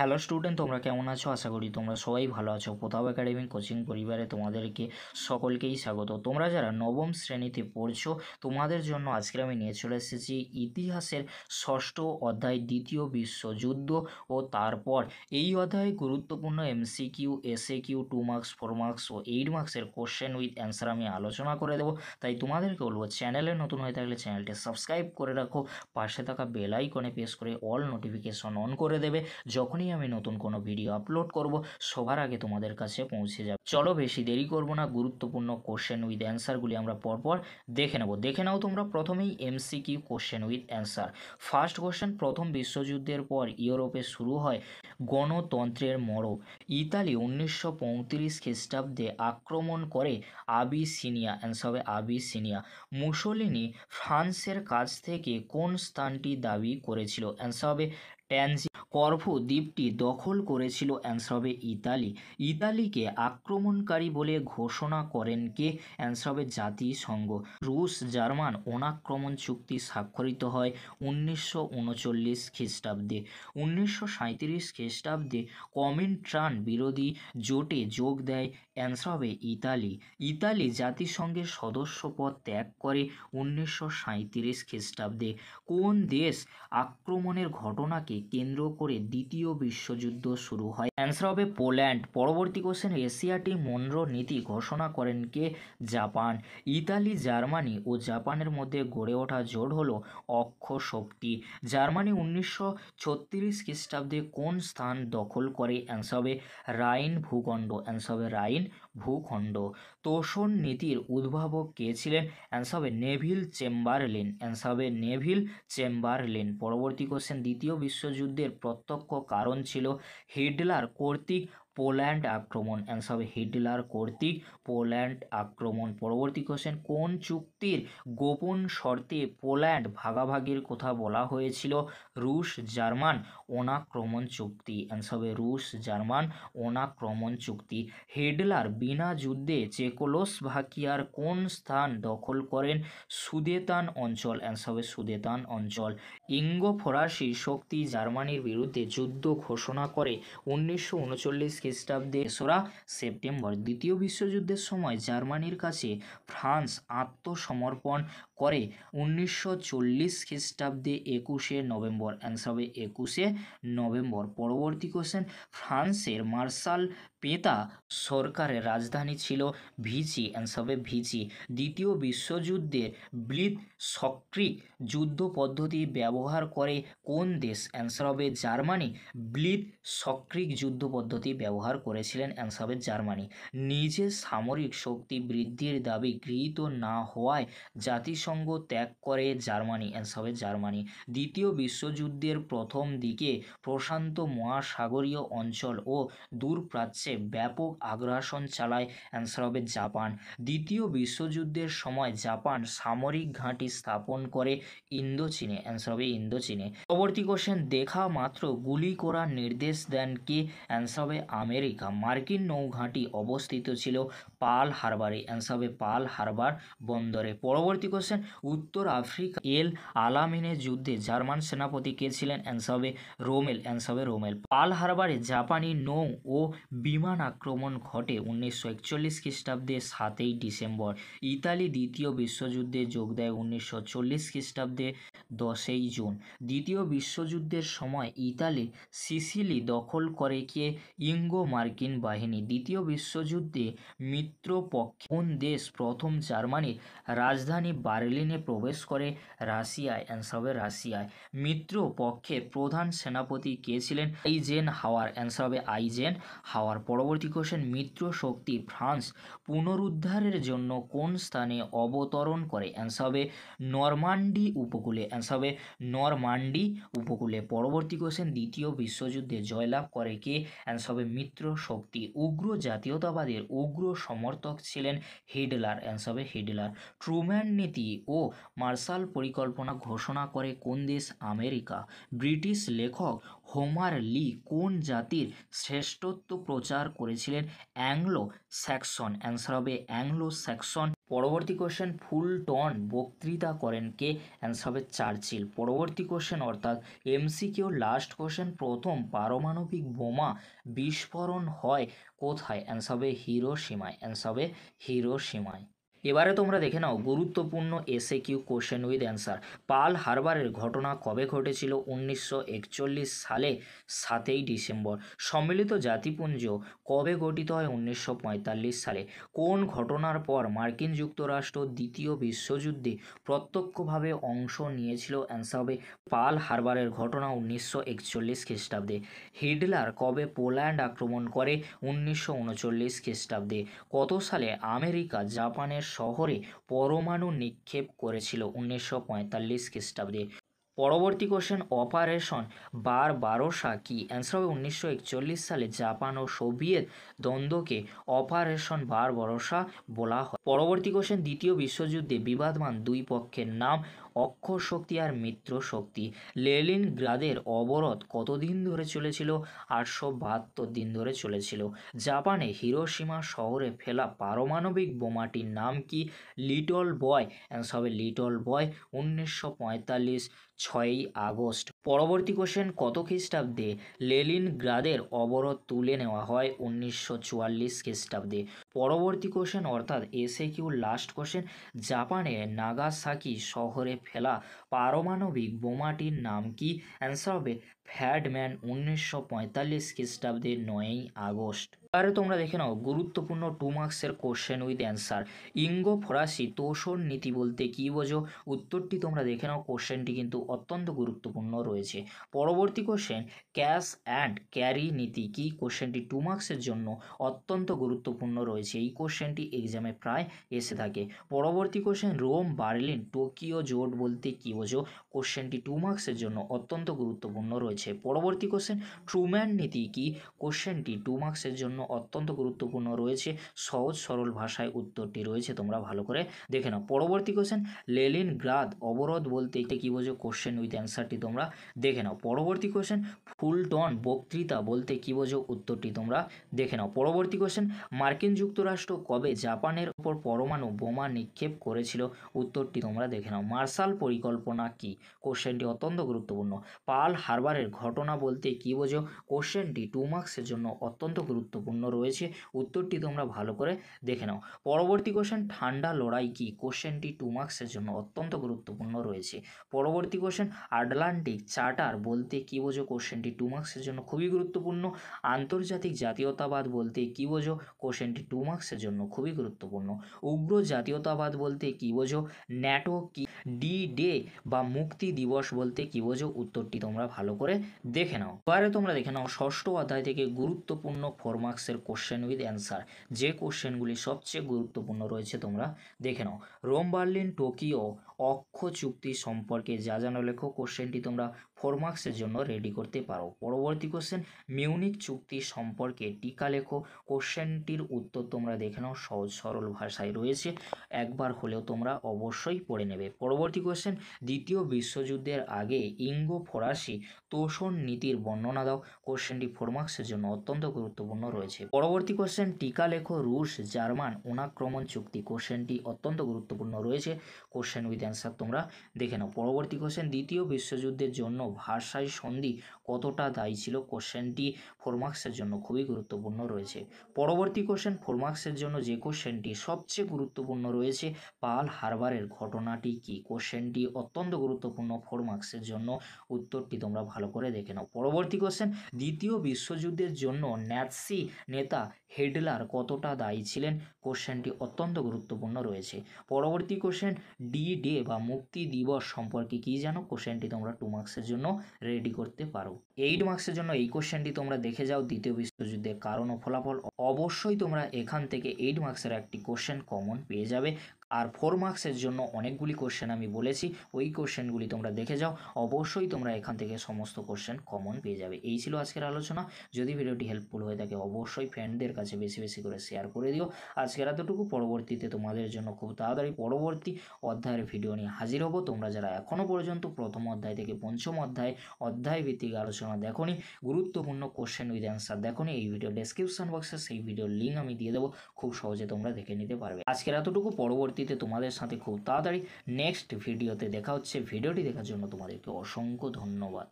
Hello student, তোমরা কেমন আছো? আশা করি তোমরা সবাই ভালো আছো। প্রতাপ একাডেমি কোচিং পরিবারে তোমাদেরকে সকলকেই স্বাগত। তোমরা যারা নবম শ্রেণীতে পড়ছো তোমাদের জন্য আজকে আমি নিয়ে চলে এসেছি ইতিহাসের ষষ্ঠ অধ্যায় দ্বিতীয় বিশ্বযুদ্ধ ও তারপর এই অধ্যায়ে গুরুত্বপূর্ণ এমসিকিউ, এসএকিউ, 2 মার্কস, 4 মার্কস ও 8 মার্কসের কোশ্চেন উইথ অ্যান্সার আমি আলোচনা করে দেবো। তাই তোমাদেরকে বলবো, চ্যানেলে নতুন হয়ে থাকলে চ্যানেলটি সাবস্ক্রাইব করে রাখো, পাশে থাকা বেল আইকনে প্রেস করে অল নোটিফিকেশন অন করে দেবে। যখনই আমি নতুন কোনো ভিডিও আপলোড করব সবার আগে তোমাদের কাছে পৌঁছে যাবে। চলো বেশি দেরি করব না, গুরুত্বপূর্ণ কোশ্চেন উইথ অ্যান্সারগুলি আমরা পরপর দেখে নাও তোমরা। প্রথমেই MCQ question with answer. First question, প্রথম বিশ্বযুদ্ধের পর ইউরোপে শুরু হয় গণতন্ত্রের মোড়ক। ইতালি 1935 খ্রিস্টাব্দে আক্রমণ করে আবিসিনিয়া, অ্যান্সার হবে আবিসিনিয়া। মুসোলিনি ফ্রান্সের কাছ থেকে কোন স্থানটি দাবি করেছিল? অ্যান্সার হবে ট্যানজি। করফু দ্বীপটি দখল করেছিল? অ্যান্সার হবে ইতালি। ইতালিকে আক্রমণকারী বলে ঘোষণা করেন কে? অ্যান্সার হবে জাতিসংঘ। রুশ জার্মান অনাক্রমণ চুক্তি স্বাক্ষরিত হয় 1939 খ্রিস্টাব্দে। 1937 খ্রিস্টাব্দে কমিনট্রান বিরোধী জোটে যোগ দেয়? অ্যান্সার হবে ইতালি। ইতালি জাতিসংঘের সদস্যপদ ত্যাগ করে 1937 খ্রিস্টাব্দে। কোন দেশ আক্রমণের ঘটনাকে কেন্দ্র করে দ্বিতীয় বিশ্বযুদ্ধ শুরু হয়? অ্যান্সার হবে পোল্যান্ড। পরবর্তী কোশ্চেন, এশিয়াটিক মনরো নীতি ঘোষণা করেন কে? জাপান। ইতালি, জার্মানি ও জাপানের মধ্যে গড়ে ওঠা জোট হলো অক্ষ শক্তি। জার্মানি 1936 খ্রিস্টাব্দে কোন স্থান দখল করে? অ্যান্সার হবে রাইন ভূখণ্ড। অ্যান্সার হবে রাইন ভূখণ্ড। তোষণ নীতির উদ্ভাবক কে ছিলেন? অ্যান্সার হবে নেভিল চেম্বারলেন। অ্যান্সার হবে নেভিল চেম্বারলেন। পরবর্তী কোশ্চেন, দ্বিতীয় বিশ্বযুদ্ধের প্রত্যক্ষ কারণ ছিল হিটলার কর্তৃক পোল্যান্ড আক্রমণ। অ্যান্সার হবে হিটলার কর্তৃক পোল্যান্ড আক্রমণ। পরবর্তী কোশ্চেন, কোন চুক্তির গোপন শর্তে পোল্যান্ড ভাগাভাগির কথা বলা হয়েছিল? রুশ জার্মান অনাক্রমণ চুক্তি। অ্যান্সার হবে রুশ জার্মান অনাক্রমণ চুক্তি। হিটলার বিনা যুদ্ধে চেকোস্লোভাকিয়ার কোন স্থান দখল করেন? সুদেতান অঞ্চল। অ্যান্সার হবে সুদেতান অঞ্চল। ইঙ্গো ফরাসি শক্তি জার্মানির বিরুদ্ধে যুদ্ধ ঘোষণা করে 1939 খ্রিস্টাব্দে 2রা সেপ্টেম্বর। দ্বিতীয় বিশ্বযুদ্ধের সময় জার্মানির কাছে ফ্রান্স আত্মসমর্পণ করে 1940 খ্রিস্টাব্দে 21শে নভেম্বর। অ্যান্সার হবে 21শে নভেম্বর। পরবর্তী কোশ্চেন, ফ্রান্সের মার্শাল পেতা সরকারের রাজধানী ছিল ভিচি। অ্যান্সার হবে ভিচি। দ্বিতীয় বিশ্বযুদ্ধে ব্লিৎসক্রিগ যুদ্ধ পদ্ধতি ব্যবহার করে কোন দেশ? অ্যান্সার হবে জার্মানি। ব্লিৎসক্রিগ যুদ্ধ পদ্ধতি ব্যবহার করেছিলেন। অ্যান্সার হবে জার্মানি। নিজের সামরিক শক্তি বৃদ্ধির দাবি গৃহীত না হওয়ায় জাতিসংঘ ত্যাগ করে জার্মানি। অ্যান্সার হবে জার্মানি। দ্বিতীয় বিশ্বযুদ্ধের প্রথম দিকে প্রশান্ত মহাসাগরীয় অঞ্চল ও দূরপ্রাচ্যে ব্যাপক আগ্রাসন চালায়? অ্যান্সার হবে জাপান। দ্বিতীয় বিশ্বযুদ্ধের সময় জাপান সামরিক ঘাঁটি স্থাপন করে ইন্দোচীনে। অ্যান্সার হবে ইন্দোচীনে। পরবর্তী কোশ্চেন, দেখা মাত্র গুলি করার নির্দেশ দেন কে? অ্যান্সার হবে আমেরিকা। মার্কিন নৌঘাঁটি অবস্থিত ছিল পার্ল হারবারে। অ্যান্সার হবে পার্ল হারবার বন্দরে। পরবর্তী কোশ্চেন, উত্তর আফ্রিকা এল আলামিনের যুদ্ধে জার্মান সেনাপতি কে ছিলেন? অ্যান্সার হবে রোমেল। অ্যান্সার হবে রোমেল। পার্ল হারবারে জাপানি নৌ ও বিমান আক্রমণ ঘটে 1941 খ্রিস্টাব্দে 7ই ডিসেম্বর। ইতালি দ্বিতীয় বিশ্বযুদ্ধে যোগ দেয় 1940 খ্রিস্টাব্দে 10ই জুন। দ্বিতীয় বিশ্বযুদ্ধের সময় ইতালি সিসিলি দখল করে কে? ইঙ্গো মার্কিন বাহিনী। দ্বিতীয় বিশ্বযুদ্ধে মিত্রপক্ষে কোন দেশ প্রথম জার্মানির রাজধানী বার্লিনে প্রবেশ করে? রাশিয়ায়। অ্যান্সার হবে রাশিয়ায়। মিত্রপক্ষের প্রধান সেনাপতি কে ছিলেন? আইজেন হাওয়ার। অ্যান্সার হবে আইজেন হাওয়ার। পরবর্তী কোশ্চেন, মিত্র শক্তি ফ্রান্স পুনরুদ্ধারের জন্য কোন স্থানে অবতরণ করে? অ্যান্সার হবে নরমান্ডি উপকূলে। অ্যান্সার হবে নরমান্ডি উপকূলে। পরবর্তী কোশ্চেন, দ্বিতীয় বিশ্বযুদ্ধে জয়লাভ করে কে? অ্যান্সার হবে মিত্র শক্তি। উগ্র জাতীয়তাবাদের উগ্র সমর্থক ছিলেন হিটলার। অ্যান্সার হবে হিটলার। ট্রুম্যান নীতি ও মার্শাল পরিকল্পনা ঘোষণা করে কোন দেশ? আমেরিকা। ব্রিটিশ লেখক হোমার লি কোন জাতির শ্রেষ্ঠত্ব প্রচার করেছিলেন? অ্যাংলো স্যাক্সন, অ্যান্সার হবে অ্যাংলো স্যাক্সন। পরবর্তী কোশ্চেন, ফুলটন বক্তৃতা করেন কে? অ্যান্সার হবে চার্চিল। পরবর্তী কোশ্চেন অর্থাৎ এমসিকিউ লাস্ট কোশ্চেন, প্রথম পারমাণবিক বোমা বিস্ফোরণ হয় কোথায়? অ্যান্সার হবে হিরোশিমায়, অ্যান্সার হবে হিরোশিমায়। এবারে তোমরা দেখে নাও গুরুত্বপূর্ণ SA Q question with answer. Pearl হারবারের ঘটনা কবে ঘটেছিল? 1941 সালে 7ই ডিসেম্বর। সম্মিলিত জাতিপুঞ্জ কবে গঠিত হয়? 1945 সালে। কোন ঘটনার পর মার্কিন যুক্তরাষ্ট্র দ্বিতীয় বিশ্বযুদ্ধে প্রত্যক্ষভাবে অংশ নিয়েছিল? অ্যান্সার হবে পার্ল হারবারের ঘটনা 1941 খ্রিস্টাব্দে। হিটলার কবে পোল্যান্ড আক্রমণ করে? 1939 খ্রিস্টাব্দে। কত সালে আমেরিকা জাপানের শহরে পরমাণু নিক্ষেপ করেছিল? 1945 খ্রিস্টাব্দে। পরবর্তী কোশ্চেন, অপারেশন বারবারোসা কি? অ্যান্সার হবে 1941 সালে জাপান ও সোভিয়েত দ্বন্দ্বকে অপারেশন বারবারোসা বলা হয়। পরবর্তী কোশ্চেন, দ্বিতীয় বিশ্বযুদ্ধে বিবাদমান দুই পক্ষের নাম? অক্ষর শক্তি আর মিত্র শক্তি। লেনিনগ্রাদের অবরোধ কতদিন ধরে চলেছিল? 872 দিন ধরে চলেছিল। জাপানে হিরোশিমা শহরে ফেলা পারমাণবিক বোমাটির নাম কি? লিটল বয়, অ্যান্সার হবে লিটল বয়। 1945 6ই আগস্ট। পরবর্তী কোশ্চেন, কত খ্রিস্টাব্দে লেনিনগ্রাদের অবরোধ তুলে নেওয়া হয়? 1944 খ্রিস্টাব্দে। পরবর্তী কোশ্চেন অর্থাৎ এসএ কিউ লাস্ট কোশ্চেন, জাপানের নাগাসাকি শহরে ফেলা পারমাণবিক বোমাটির নাম কি? অ্যান্সার হবে ফ্যাডম্যান। 1945 খ্রিস্টাব্দের 9ই আগস্ট। এবারে তোমরা দেখে নাও গুরুত্বপূর্ণ 2 মার্কসের কোশ্চেন উইথ অ্যান্সার। ইঙ্গো ফরাসি তোষণ নীতি বলতে কী বোঝো? উত্তরটি তোমরা দেখে নাও, কোশ্চেনটি কিন্তু অত্যন্ত গুরুত্বপূর্ণ রয়েছে। পরবর্তী কোশ্চেন, ক্যাশ অ্যান্ড ক্যারি নীতি কি? কোশ্চেনটি 2 মার্কসের জন্য অত্যন্ত গুরুত্বপূর্ণ রয়েছে, এই কোশ্চেনটি এক্সামে প্রায় এসে থাকে। পরবর্তী কোশ্চেন, রোম বার্লিন টোকিও জোট বলতে কী বোঝো? কোশ্চেনটি 2 মার্কসের জন্য অত্যন্ত গুরুত্বপূর্ণ রয়েছে। পরবর্তী কোশ্চেন, ট্রুম্যান নীতি কি? কোশ্চেনটি 2 মার্কসের জন্য অত্যন্ত গুরুত্বপূর্ণ রয়েছে, সহজ সরল ভাষায় উত্তরটি রয়েছে, তোমরা ভালো করে দেখে নাও। পরবর্তী কোশ্চেন, লেনিনগ্রাদ অবরোধ বলতে কী বোঝো? কোশ্চেন উইথ অ্যান্সারটি তোমরা দেখে নাও। পরবর্তী কোশ্চেন, ফুলটন বক্তৃতা বলতে কী বোঝো? উত্তরটি তোমরা দেখে নাও। পরবর্তী কোশ্চেন, মার্কিন যুক্তরাষ্ট্র কবে জাপানের উপর পরমাণু বোমা নিক্ষেপ করেছিল? উত্তরটি তোমরা দেখে নাও। মার্শাল পরিকল্পনা কি? কোশ্চেনটি অত্যন্ত গুরুত্বপূর্ণ। পার্ল হারবারের ঘটনা বলতে কী বোঝো? কোশ্চেনটি 2 মার্কসের জন্য অত্যন্ত গুরুত্বপূর্ণ রয়েছে, উত্তরটি তোমরা ভালো করে দেখে নাও। পরবর্তী কোশ্চেন, ঠান্ডা লড়াই কি? কোশ্চেনটি 2 মার্কসের জন্য অত্যন্ত গুরুত্বপূর্ণ রয়েছে। পরবর্তী কোশ্চেন, আটলান্টিক চার্টার বলতে কী বোঝো? কোশ্চেনটি 2 মার্কসের জন্য খুবই গুরুত্বপূর্ণ। আন্তর্জাতিক জাতীয়তাবাদ বলতে কী বোঝো? কোশ্চেনটি 2 মার্কসের জন্য খুবই গুরুত্বপূর্ণ। উগ্র জাতীয়তাবাদ বলতে কী বোঝো? ন্যাটো কি? ডি ডে বা মুক্তি দিবস বলতে কী বোঝো? উত্তরটি তোমরা ভালো করে দেখে নাও। এবারে তোমরা দেখে নাও ষষ্ঠ অধ্যায় থেকে গুরুত্বপূর্ণ 4 মার্কসের কোশ্চেন উইথ অ্যান্সার। যে কোশ্চেনগুলি সবচেয়ে গুরুত্বপূর্ণ রয়েছে তোমরা দেখে নাও। রোম বার্লিন টোকিও অক্ষ চুক্তি সম্পর্কে যা জানো লেখো, কোশ্চেনটি তোমরা 4 মার্কসের জন্য রেডি করতে পারো। পরবর্তী কোশ্চেন, মিউনিক চুক্তি সম্পর্কে টিকা লেখো, কোশ্চেনটির উত্তর তোমরা দেখে নাও, সহজ সরল ভাষায় রয়েছে, একবার হলেও তোমরা অবশ্যই পড়ে নেবে। পরবর্তী কোশ্চেন, দ্বিতীয় বিশ্বযুদ্ধের আগে ইঙ্গো ফরাসি তোষণ নীতির বর্ণনা দাও, কোশ্চেনটি 4 মার্কসের জন্য অত্যন্ত গুরুত্বপূর্ণ রয়েছে। পরবর্তী কোশ্চেন, টিকা লেখো রুশ জার্মান অনাক্রমণ চুক্তি, কোশ্চেনটি অত্যন্ত গুরুত্বপূর্ণ রয়েছে, কোশ্চেন উইথ অ্যান্সার তোমরা দেখে নাও। পরবর্তী কোশ্চেন, দ্বিতীয় বিশ্বযুদ্ধের জন্য ভার্সাই সন্ধি কতটা দায়ী ছিল? কোশ্চেনটি 4 মার্কসের জন্য খুবই গুরুত্বপূর্ণ রয়েছে। পরবর্তী কোশ্চেন, 4 মার্কসের জন্য যে কোশ্চেনটি সবচেয়ে গুরুত্বপূর্ণ রয়েছে, পার্ল হারবারের ঘটনাটি কি? কোশ্চেনটি অত্যন্ত গুরুত্বপূর্ণ 4 মার্কসের জন্য, উত্তরটি তোমরা ভালো করে দেখে নাও। পরবর্তী কোশ্চেন, দ্বিতীয় বিশ্বযুদ্ধের জন্য ন্যাৎসি নেতা হিটলার কতটা দায়ী ছিলেন? কোশ্চেনটি অত্যন্ত গুরুত্বপূর্ণ রয়েছে। পরবর্তী কোশ্চেন, ডি ডে বা মুক্তি দিবস সম্পর্কে কী জানো? কোশ্চেনটি তোমরা 2 মার্কসের জন্য রেডি করতে পারো। 8 মার্কসের জন্য এই কোশ্চেনটি তোমরা দেখে যাও, দ্বিতীয় বিশ্বযুদ্ধের কারণ ও ফলাফল। অবশ্যই তোমরা এখান থেকে 8 মার্কসের একটি কোশ্চেন কমন পেয়ে যাবে। আর 4 মার্কসের জন্য অনেকগুলি কোশ্চেন আমি বলেছি, ওই কোশ্চেনগুলি তোমরা দেখে যাও, অবশ্যই তোমরা এখান থেকে সমস্ত কোশ্চেন কমন পেয়ে যাবে। এই ছিল আজকের আলোচনা। যদি ভিডিওটি হেল্পফুল হয়ে থাকে অবশ্যই ফ্রেন্ডদের কাছে বেশি বেশি করে শেয়ার করে দিও। আজকের এতটুকু, পরবর্তীতে তোমাদের জন্য খুব তাড়াতাড়ি পরবর্তী অধ্যায়ের ভিডিও নিয়ে হাজির হব। তোমরা যারা এখনও পর্যন্ত প্রথম অধ্যায় থেকে পঞ্চম অধ্যায় ভিত্তিক আলোচনা দেখোনি, গুরুত্বপূর্ণ কোশ্চেন উইথ অ্যান্সার দেখোনি, এই ভিডিও ডেসক্রিপশন বক্সে সেই ভিডিওর লিঙ্ক আমি দিয়ে দেবো, খুব সহজে তোমরা দেখে নিতে পারবে। আজকের এতটুকু, পরবর্তীতে তোমাদের সাথে খুব তাড়াতাড়ি নেক্সট ভিডিওতে দেখা হচ্ছে। ভিডিওটি দেখার জন্য তোমাদেরকে অসংখ্য ধন্যবাদ।